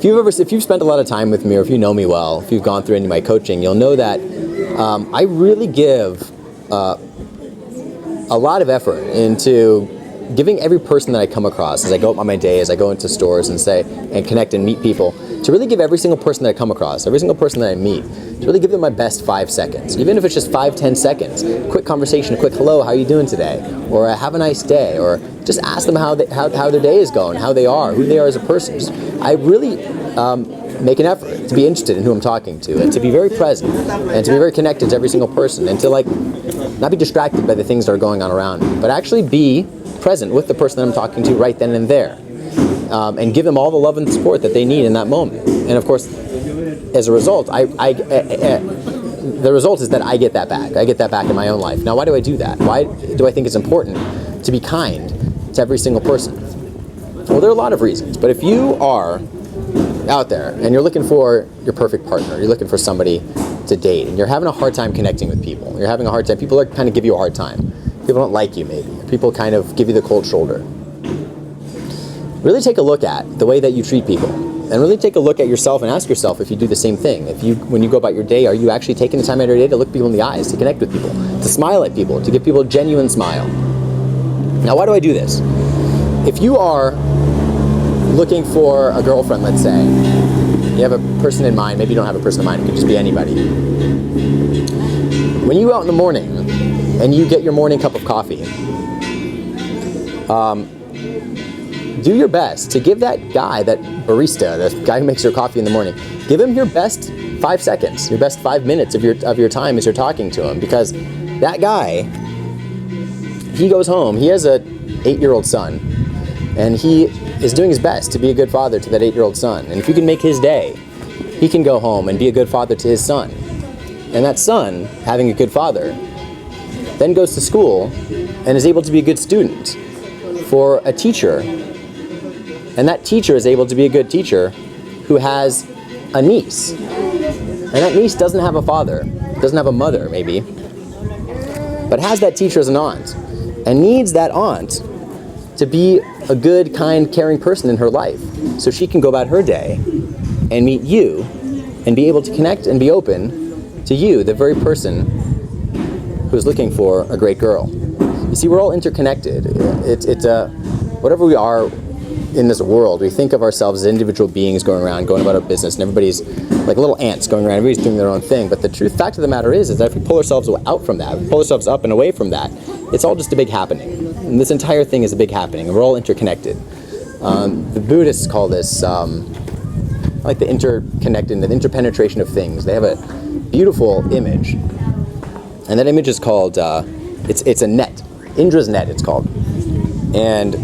if you've spent a lot of time with me, or if you know me well, if you've gone through any of my coaching, you'll know that I really give a lot of effort into giving every person that I come across as I go up on my day, as I go into stores and connect and meet people, to really give every single person that I come across, every single person that I meet, to really give them my best 5 seconds. Even if it's just 5-10 seconds. Quick conversation, a quick hello, how are you doing today? Or have a nice day. Or just ask them how their day is going, how they are, who they are as a person. I really make an effort to be interested in who I'm talking to, and to be very present, and to be very connected to every single person, and to not be distracted by the things that are going on around me, but actually be present with the person that I'm talking to right then and there, and give them all the love and support that they need in that moment. And of course, as a result, the result is that I get that back. I get that back in my own life. Now, why do I do that? Why do I think it's important to be kind to every single person? Well, there are a lot of reasons, but if you are out there and you're looking for your perfect partner, you're looking for somebody to date, and you're having a hard time connecting with people, you're having a hard time, people are kind of give you a hard time, people don't like you maybe, people kind of give you the cold shoulder, really take a look at the way that you treat people, and really take a look at yourself and ask yourself if you do the same thing. When you go about your day, are you actually taking the time out of your day to look people in the eyes, to connect with people, to smile at people, to give people a genuine smile? Now, why do I do this? If you are looking for a girlfriend, let's say, you have a person in mind, maybe you don't have a person in mind, it could just be anybody. When you go out in the morning and you get your morning cup of coffee, do your best to give that guy, that barista, the guy who makes your coffee in the morning, give him your best 5 seconds, your best 5 minutes of your time as you're talking to him, because that guy, he goes home, he has a 8-year-old son, and he is doing his best to be a good father to that 8-year-old son. And if you can make his day, he can go home and be a good father to his son. And that son, having a good father, then goes to school and is able to be a good student for a teacher. And that teacher is able to be a good teacher who has a niece. And that niece doesn't have a father, doesn't have a mother maybe, but has that teacher as an aunt, and needs that aunt to be a good, kind, caring person in her life, so she can go about her day and meet you and be able to connect and be open to you, the very person who's looking for a great girl. You see, we're all interconnected. Whatever we are in this world, we think of ourselves as individual beings going around, going about our business, and everybody's like little ants going around, everybody's doing their own thing. But the fact of the matter is that if we pull ourselves out from that, if we pull ourselves up and away from that, it's all just a big happening. And this entire thing is a big happening, and we're all interconnected. The Buddhists call this like the interconnected, the interpenetration of things. They have a beautiful image, and that image is called, it's a net, Indra's net it's called. And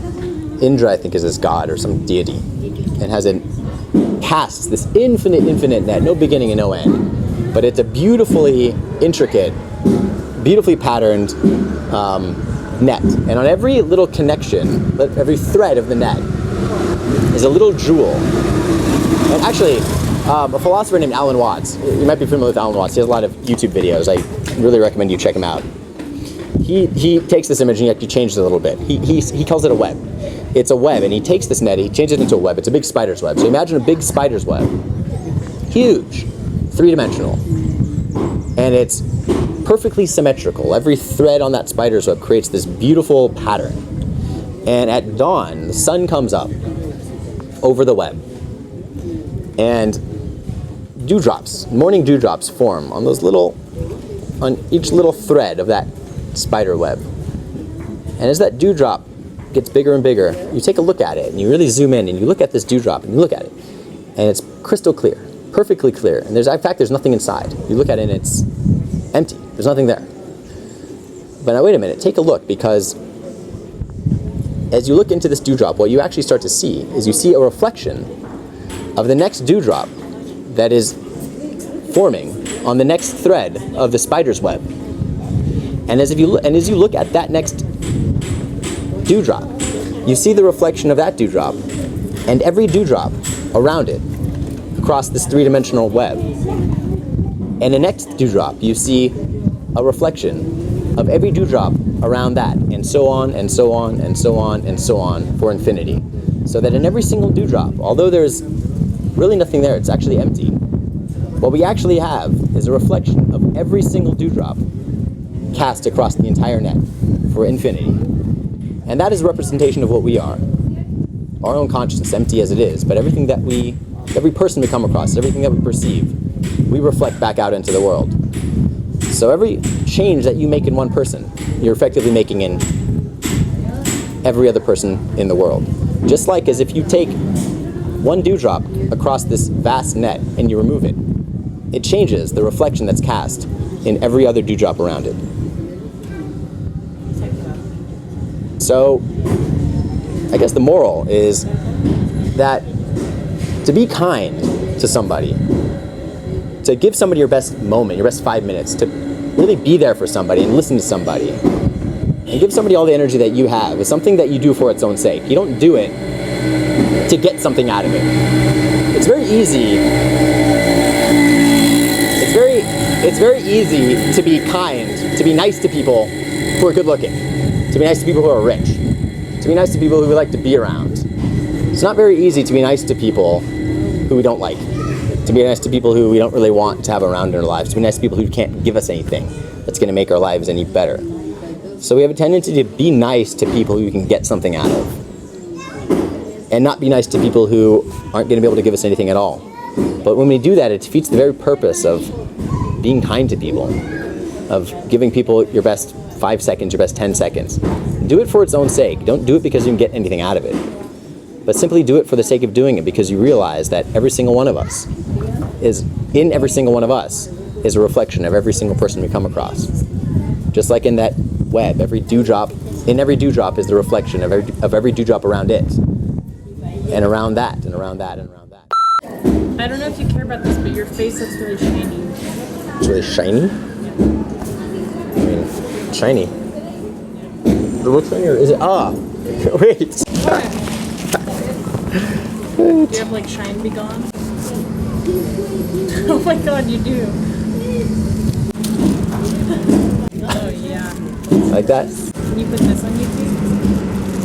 Indra, I think, is this god or some deity, and casts this infinite net, no beginning and no end. But it's a beautifully intricate, beautifully patterned net. And on every little connection, every thread of the net, is a little jewel. And actually, a philosopher named Alan Watts, you might be familiar with Alan Watts, he has a lot of YouTube videos, I really recommend you check him out. He takes this image and he actually changes it a little bit. He calls it a web. It's a web, and he takes this net, he changes it into a web. It's a big spider's web. So imagine a big spider's web. Huge, 3-dimensional. And it's perfectly symmetrical. Every thread on that spider's web creates this beautiful pattern. And at dawn, the sun comes up over the web. And dewdrops, morning dewdrops form on each little thread of that spider web. And as that dewdrop gets bigger and bigger, you take a look at it and you really zoom in and you look at this dewdrop and you look at it, and it's crystal clear, perfectly clear, and there's nothing inside. You look at it and it's empty, there's nothing there. But now wait a minute, take a look, because as you look into this dewdrop, what you actually start to see is you see a reflection of the next dewdrop that is forming on the next thread of the spider's web. And as you look at that next dewdrop, you see the reflection of that dewdrop and every dewdrop around it across this 3-dimensional web. And the next dewdrop, you see a reflection of every dewdrop around that, and so on, and so on, and so on, and so on for infinity. So that in every single dewdrop, although there's really nothing there. It's actually empty. What we actually have is a reflection of every single dewdrop cast across the entire net for infinity. And that is a representation of what we are. Our own consciousness, empty as it is, but everything that every person we come across, everything that we perceive, we reflect back out into the world. So every change that you make in one person, you're effectively making in every other person in the world. Just like as if you take one dewdrop across this vast net and you remove it, it changes the reflection that's cast in every other dewdrop around it. So, I guess the moral is that to be kind to somebody, to give somebody your best moment, your best 5 minutes, to really be there for somebody and listen to somebody, and give somebody all the energy that you have is something that you do for its own sake. You don't do it to get something out of it. It's very easy. It's very easy to be kind, to be nice to people who are good looking, to be nice to people who are rich, to be nice to people who we like to be around. It's not very easy to be nice to people who we don't like, to be nice to people who we don't really want to have around in our lives, to be nice to people who can't give us anything that's going to make our lives any better. So we have a tendency to be nice to people who we can get something out of, and not be nice to people who aren't going to be able to give us anything at all. But when we do that, it defeats the very purpose of being kind to people, of giving people your best 5 seconds, your best 10 seconds. Do it for its own sake. Don't do it because you can get anything out of it. But simply do it for the sake of doing it, because you realize that every single one of us is a reflection of every single person we come across. Just like in that web, every dewdrop is the reflection of every dewdrop around it. And around that, and around that, and around that. I don't know if you care about this, but your face looks really shiny. It's really shiny? I mean, shiny. It looks shiny, or is it? Ah! Wait! Do you have like shine be gone? Oh my god, you do. Oh yeah. Like that? Can you put this on YouTube?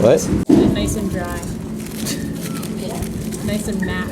What? Nice and dry. Nice and matte.